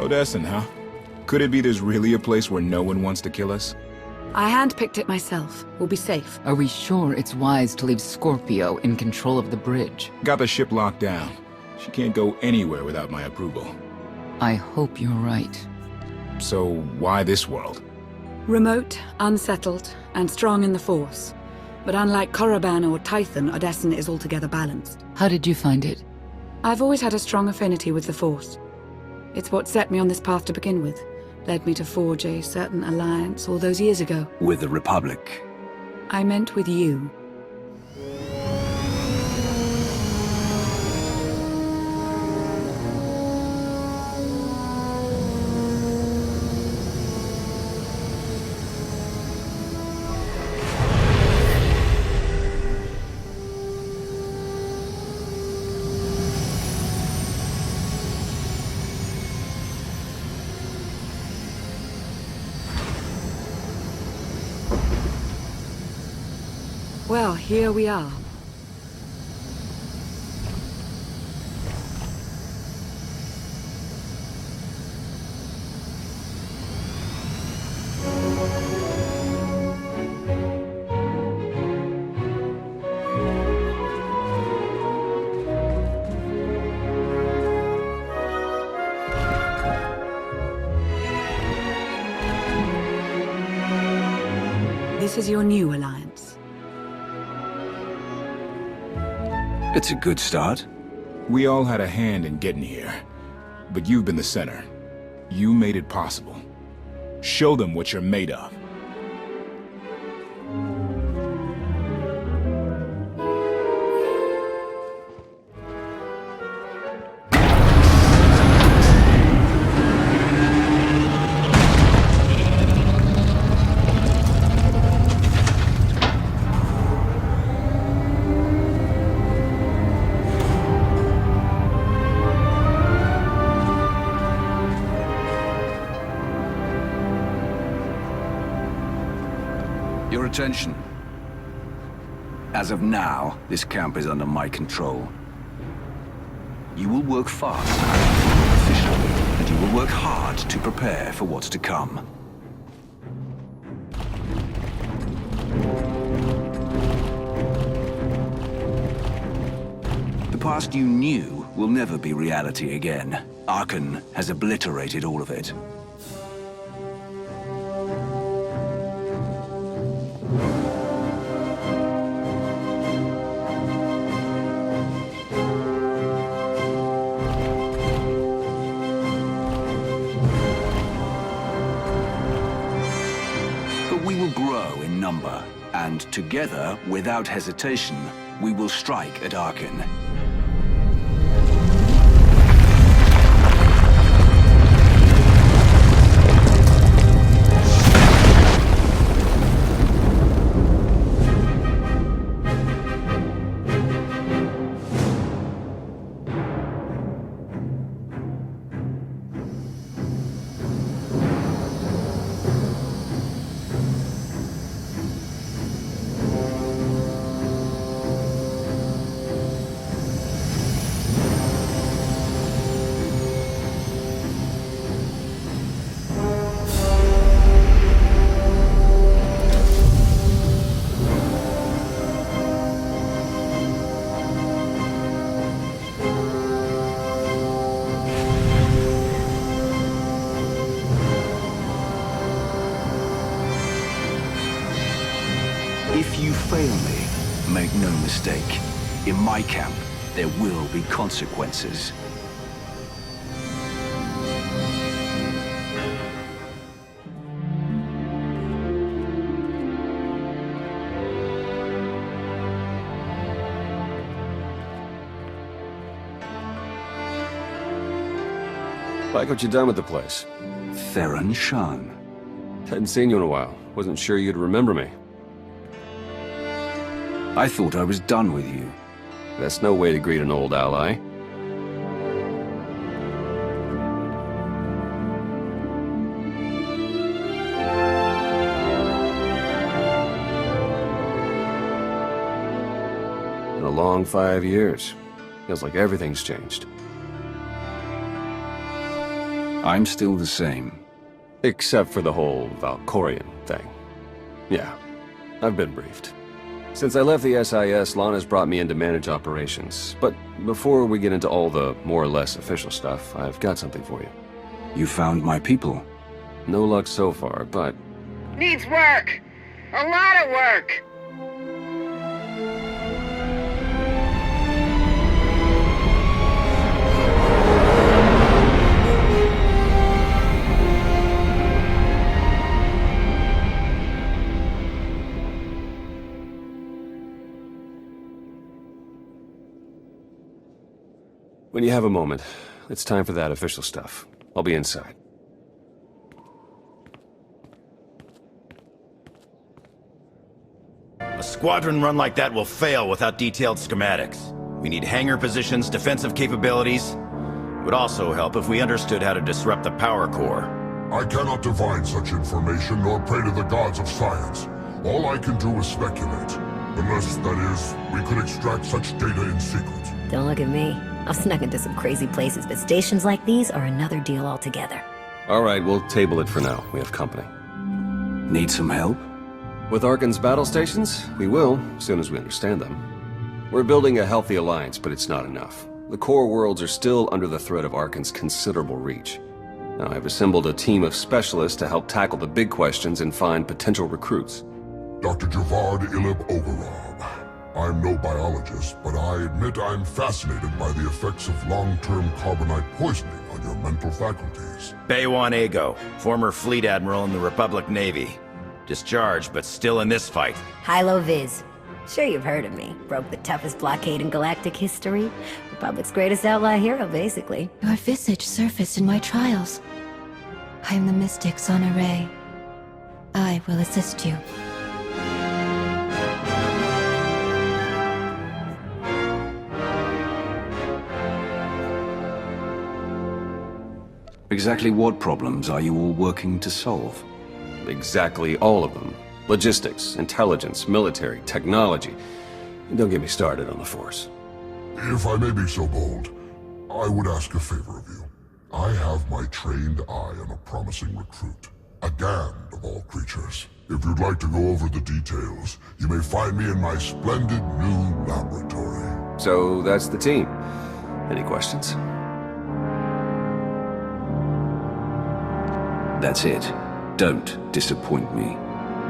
Odessen, huh? Could it be there's really a place where no one wants to kill us? I handpicked it myself. We'll be safe. Are we sure it's wise to leave Scorpio in control of the bridge? Got the ship locked down. She can't go anywhere without my approval. I hope you're right. So why this world? Remote, unsettled, and strong in the Force. But unlike Korriban or Tython, Odessen is altogether balanced. How did you find it? I've always had a strong affinity with the Force. It's what set me on this path to begin with. Led me to forge a certain alliance all those years ago. With the Republic? I meant with you. Well, here we are. This is your new alliance. It's a good start. We all had a hand in getting here. But you've been the center. You made it possible. Show them what you're made of. Your attention. As of now, this camp is under my control. You will work fast, efficiently, and you will work hard to prepare for what's to come. The past you knew will never be reality again. Archon has obliterated all of it. And together, without hesitation, we will strike at Archon. If you fail me, make no mistake. In my camp, there will be consequences. Like what you done with the place. Theron Shan. Hadn't seen you in a while. Wasn't sure you'd remember me. I thought I was done with you. That's no way to greet an old ally. Been a long 5 years. Feels like everything's changed. I'm still the same. Except for the whole Valkorian thing. Yeah, I've been briefed. Since I left the SIS, Lana's brought me in to manage operations. But before we get into all the more or less official stuff, I've got something for you. You found my people. No luck so far, but... Needs work! A lot of work! When you have a moment, it's time for that official stuff. I'll be inside. A squadron run like that will fail without detailed schematics. We need hangar positions, defensive capabilities. It would also help if we understood how to disrupt the power core. I cannot divine such information nor pray to the gods of science. All I can do is speculate. Unless, that is, we could extract such data in secret. Don't look at me. I've snuck into some crazy places, but stations like these are another deal altogether. All right, we'll table it for now. We have company. Need some help? With Arkan's battle stations? We will, as soon as we understand them. We're building a healthy alliance, but it's not enough. The core worlds are still under the threat of Arkan's considerable reach. Now, I've assembled a team of specialists to help tackle the big questions and find potential recruits. Dr. Javad Ilib Ogorov. I'm no biologist, but I admit I'm fascinated by the effects of long-term carbonite poisoning on your mental faculties. Baywan Ego, former fleet admiral in the Republic Navy. Discharged, but still in this fight. Hilo Viz. Sure you've heard of me. Broke the toughest blockade in galactic history. Republic's greatest outlaw hero, basically. Your visage surfaced in my trials. I am the mystic Sana Ray. I will assist you. Exactly what problems are you all working to solve? Exactly all of them. Logistics, intelligence, military, technology. Don't get me started on the Force. If I may be so bold, I would ask a favor of you. I have my trained eye on a promising recruit. A Gand of all creatures. If you'd like to go over the details, you may find me in my splendid new laboratory. So that's the team. Any questions? That's it. Don't disappoint me.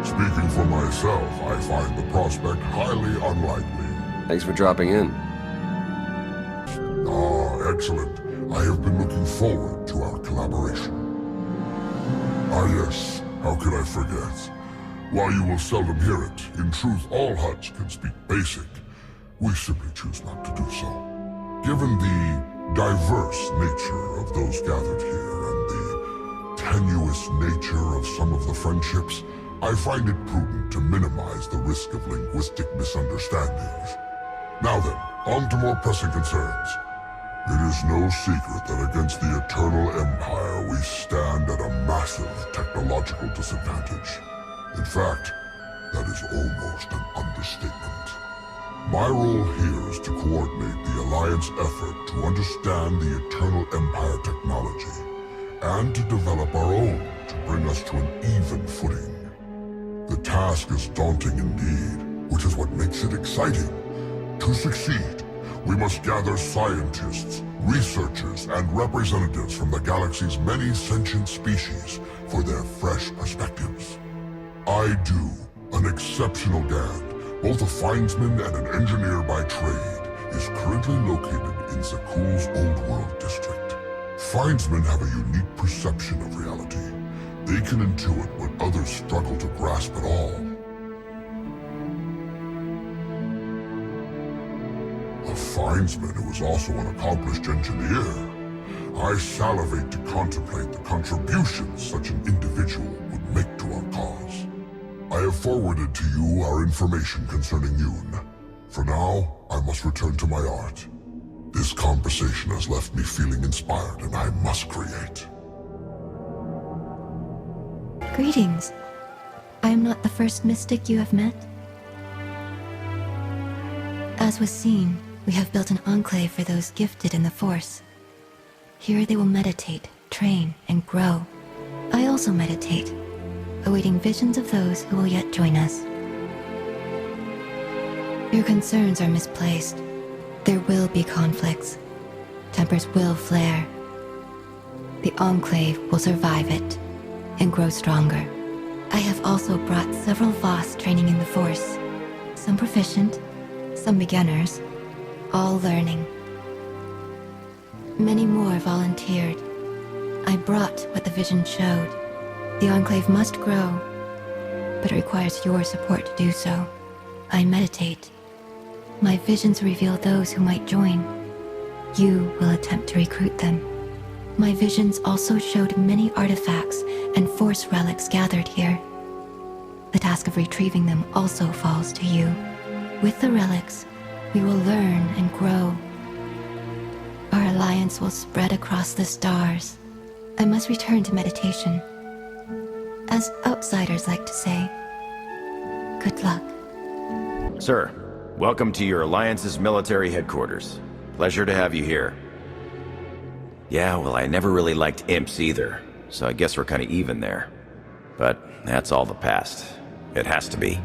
Speaking for myself, I find the prospect highly unlikely. Thanks for dropping in. Ah, excellent. I have been looking forward to our collaboration. Ah yes, how could I forget? While you will seldom hear it, in truth all Hutts can speak basic. We simply choose not to do so. Given the diverse nature of those gathered here and the tenuous nature of some of the friendships, I find it prudent to minimize the risk of linguistic misunderstandings. Now then, on to more pressing concerns. It is no secret that against the Eternal Empire we stand at a massive technological disadvantage. In fact, that is almost an understatement. My role here is to coordinate the Alliance effort to understand the Eternal Empire technology, and to develop our own to bring us to an even footing. The task is daunting indeed, which is what makes it exciting. To succeed, we must gather scientists, researchers, and representatives from the galaxy's many sentient species for their fresh perspectives. I do, an exceptional Gand, both a findsman and an engineer by trade, is currently located in Zakuul's Old World district. Findsmen have a unique perception of reality. They can intuit what others struggle to grasp at all. A findsman who is also an accomplished engineer. I salivate to contemplate the contributions such an individual would make to our cause. I have forwarded to you our information concerning Yoon. For now, I must return to my art. This conversation has left me feeling inspired, and I must create. Greetings. I am not the first mystic you have met. As was seen, we have built an enclave for those gifted in the Force. Here they will meditate, train, and grow. I also meditate, awaiting visions of those who will yet join us. Your concerns are misplaced. There will be conflicts. Tempers will flare. The Enclave will survive it and grow stronger. I have also brought several Voss training in the Force. Some proficient, some beginners, all learning. Many more volunteered. I brought what the vision showed. The Enclave must grow, but it requires your support to do so. I meditate. My visions reveal those who might join. You will attempt to recruit them. My visions also showed many artifacts and Force relics gathered here. The task of retrieving them also falls to you. With the relics, we will learn and grow. Our alliance will spread across the stars. I must return to meditation. As outsiders like to say, good luck. Sir, welcome to your Alliance's military headquarters. Pleasure to have you here. Yeah, well, I never really liked imps either, so I guess we're kind of even there. But that's all the past. It has to be.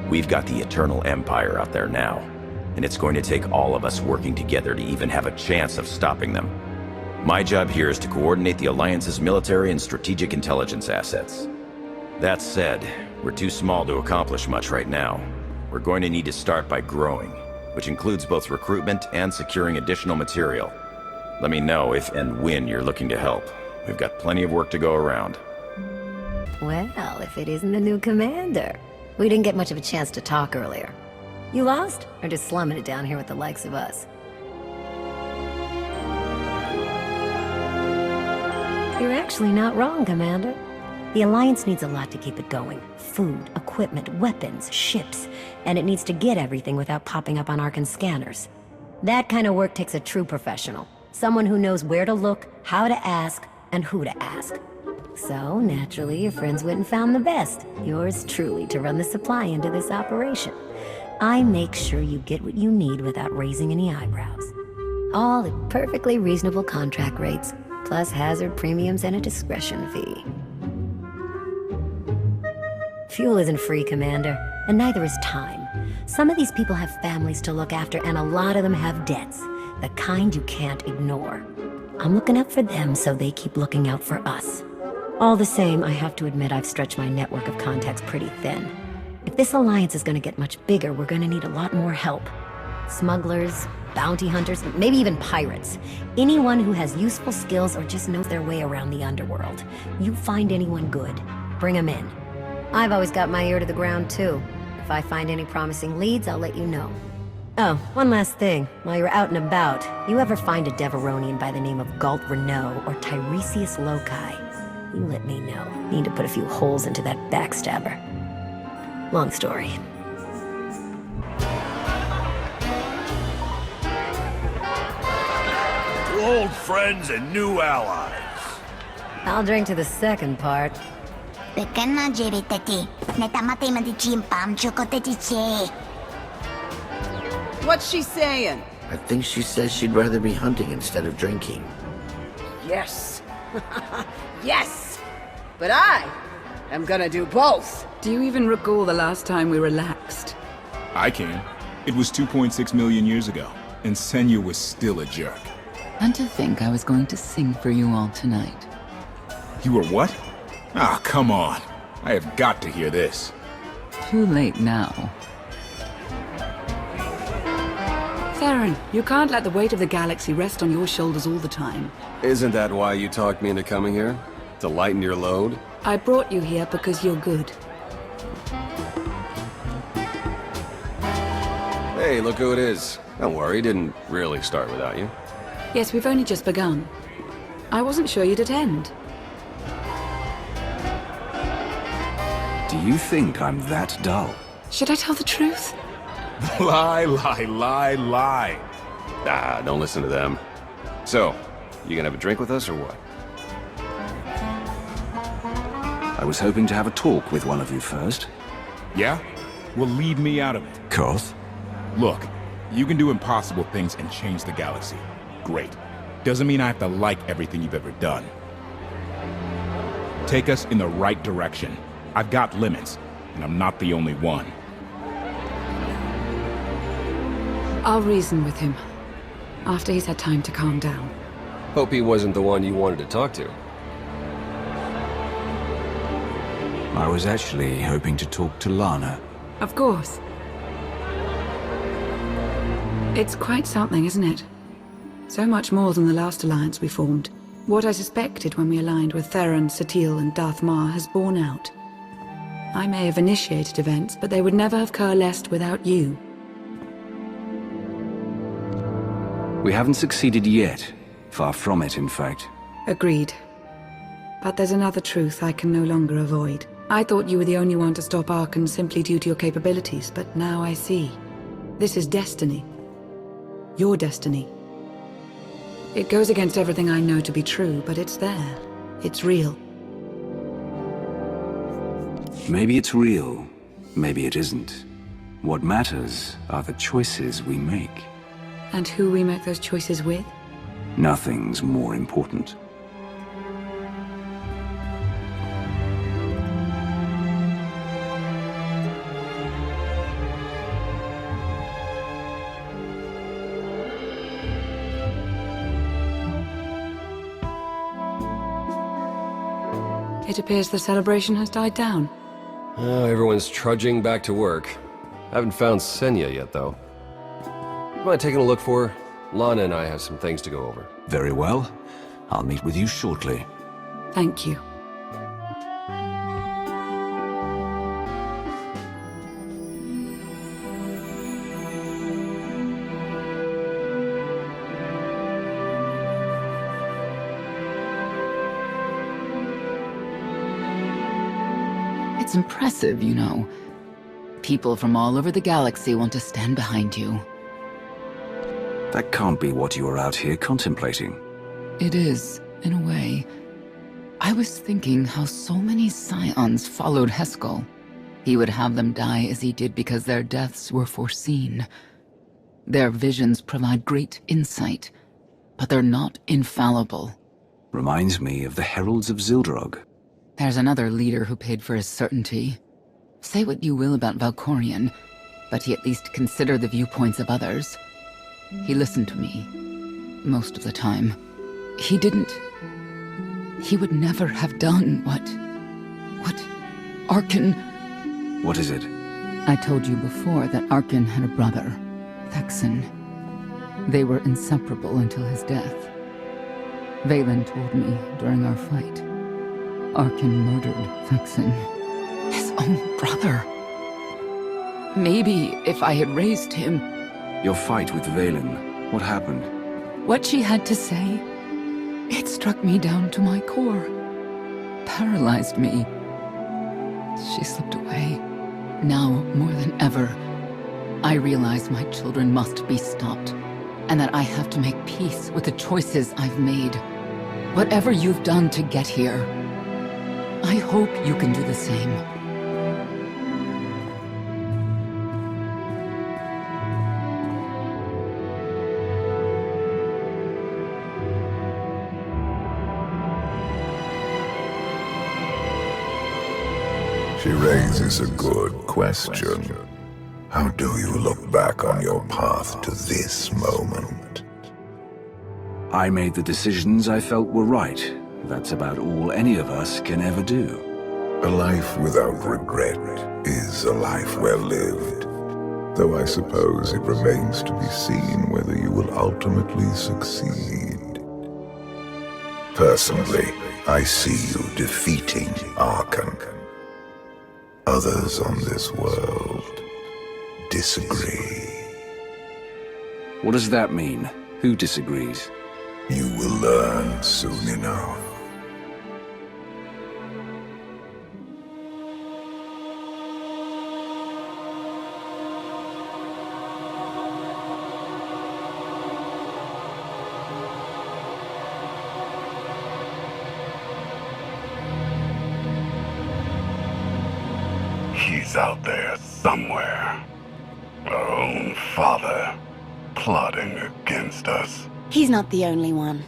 We've got the Eternal Empire out there now, and it's going to take all of us working together to even have a chance of stopping them. My job here is to coordinate the Alliance's military and strategic intelligence assets. That said, we're too small to accomplish much right now. We're going to need to start by growing, which includes both recruitment and securing additional material. Let me know if and when you're looking to help. We've got plenty of work to go around. Well, if it isn't the new commander. We didn't get much of a chance to talk earlier. You lost? Or just slumming it down here with the likes of us? You're actually not wrong, Commander. The Alliance needs a lot to keep it going. Food, equipment, weapons, ships. And it needs to get everything without popping up on Arkan scanners. That kind of work takes a true professional. Someone who knows where to look, how to ask, and who to ask. So, naturally, your friends went and found the best. Yours truly to run the supply into this operation. I make sure you get what you need without raising any eyebrows. All at perfectly reasonable contract rates, plus hazard premiums and a discretion fee. Fuel isn't free, Commander, and neither is time. Some of these people have families to look after, and a lot of them have debts. The kind you can't ignore. I'm looking out for them, so they keep looking out for us. All the same, I have to admit I've stretched my network of contacts pretty thin. If this alliance is going to get much bigger, we're going to need a lot more help. Smugglers, bounty hunters, maybe even pirates. Anyone who has useful skills or just knows their way around the underworld. You find anyone good, bring them in. I've always got my ear to the ground, too. If I find any promising leads, I'll let you know. Oh, one last thing. While you're out and about, you ever find a Deveronian by the name of Galt Renault or Tiresias Loci? You let me know. Need to put a few holes into that backstabber. Long story. To old friends and new allies. I'll drink to the second part. What's she saying? I think she says she'd rather be hunting instead of drinking. Yes. Yes! But I am gonna do both. Do you even recall the last time we relaxed? I can. It was 2.6 million years ago, and Senya was still a jerk. And to think I was going to sing for you all tonight. You were what? Ah, come on. I have got to hear this. Too late now. Theron, you can't let the weight of the galaxy rest on your shoulders all the time. Isn't that why you talked me into coming here? To lighten your load? I brought you here because you're good. Hey, look who it is. Don't worry, it didn't really start without you. Yes, we've only just begun. I wasn't sure you'd attend. Do you think I'm that dull? Should I tell the truth? Lie, lie, lie, lie. Ah, don't listen to them. So, you gonna have a drink with us or what? I was hoping to have a talk with one of you first. Yeah? Well, leave me out of it. Koth? Look, you can do impossible things and change the galaxy. Great. Doesn't mean I have to like everything you've ever done. Take us in the right direction. I've got limits, and I'm not the only one. I'll reason with him, after he's had time to calm down. Hope he wasn't the one you wanted to talk to. I was actually hoping to talk to Lana. Of course. It's quite something, isn't it? So much more than the last alliance we formed. What I suspected when we aligned with Theron, Satil, and Darth Mar has borne out. I may have initiated events, but they would never have coalesced without you. We haven't succeeded yet. Far from it, in fact. Agreed. But there's another truth I can no longer avoid. I thought you were the only one to stop Archon simply due to your capabilities, but now I see. This is destiny. Your destiny. It goes against everything I know to be true, but it's there. It's real. Maybe it's real. Maybe it isn't. What matters are the choices we make. And who we make those choices with? Nothing's more important. It appears the celebration has died down. Everyone's trudging back to work. Haven't found Senya yet, though. You mind taking a look for her? Lana and I have some things to go over. Very well. I'll meet with you shortly. Thank you. It's impressive, you know. People from all over the galaxy want to stand behind you. That can't be what you are out here contemplating. It is, in a way. I was thinking how so many Scions followed Heskel. He would have them die as he did because their deaths were foreseen. Their visions provide great insight, but they're not infallible. Reminds me of the Heralds of Zildrog. There's another leader who paid for his certainty. Say what you will about Valkorion, but he at least considered the viewpoints of others. He listened to me, most of the time. He would never have done what Archon... What is it? I told you before that Archon had a brother, Thexan. They were inseparable until his death. Vaylin told me during our fight. Archon murdered Thexan. His own brother. Maybe if I had raised him... Your fight with Vaylin, what happened? What she had to say, it struck me down to my core. Paralyzed me. She slipped away. Now, more than ever, I realize my children must be stopped, and that I have to make peace with the choices I've made. Whatever you've done to get here, I hope you can do the same. She raises a good question. How do you look back on your path to this moment? I made the decisions I felt were right. That's about all any of us can ever do. A life without regret is a life well lived. Though I suppose it remains to be seen whether you will ultimately succeed. Personally, I see you defeating Archon. Others on this world disagree. What does that mean? Who disagrees? You will learn soon enough. He's out there somewhere. Our own father, plotting against us. He's not the only one.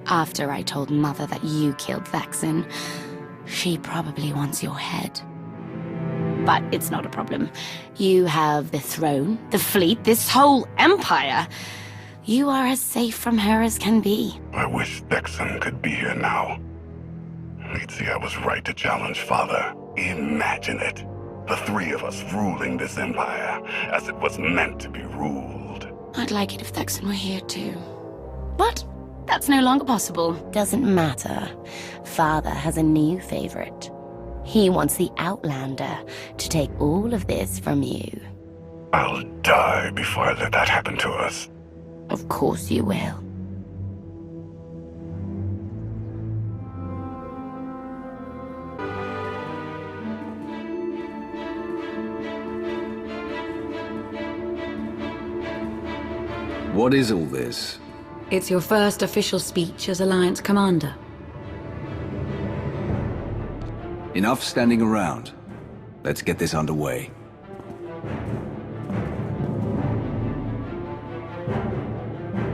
After I told Mother that you killed Thexan, She probably wants your head. But it's not a problem. You have the throne, the fleet, this whole empire. You are as safe from her as can be. I wish Dexon could be here now. He'd see I was right to challenge Father. Imagine it. The three of us ruling this empire as it was meant to be ruled. I'd like it if Thexan were here too. But that's no longer possible. Doesn't matter. Father has a new favorite. He wants the Outlander to take all of this from you. I'll die before I let that happen to us. Of course you will. What is all this? It's your first official speech as Alliance Commander. Enough standing around. Let's get this underway.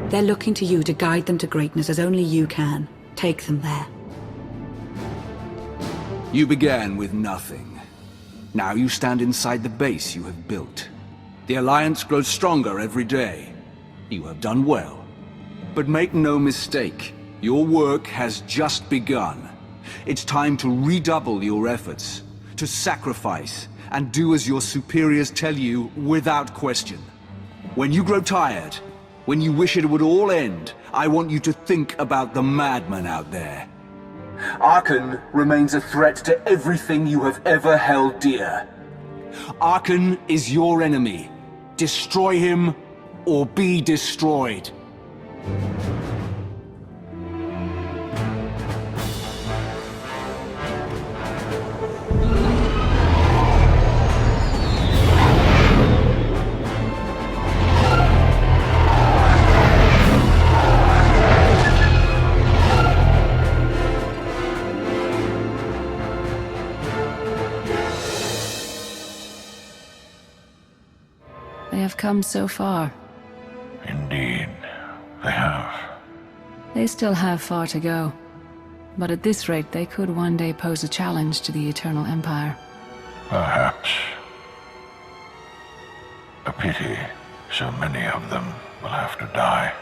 They're looking to you to guide them to greatness as only you can. Take them there. You began with nothing. Now you stand inside the base you have built. The Alliance grows stronger every day. You have done well. But make no mistake, your work has just begun. It's time to redouble your efforts, to sacrifice, and do as your superiors tell you without question. When you grow tired, when you wish it would all end, I want you to think about the madman out there. Arkan remains a threat to everything you have ever held dear. Arkan is your enemy. Destroy him, or be destroyed. They have come so far. Indeed, they have. They still have far to go. But at this rate, they could one day pose a challenge to the Eternal Empire. Perhaps. A pity so many of them will have to die.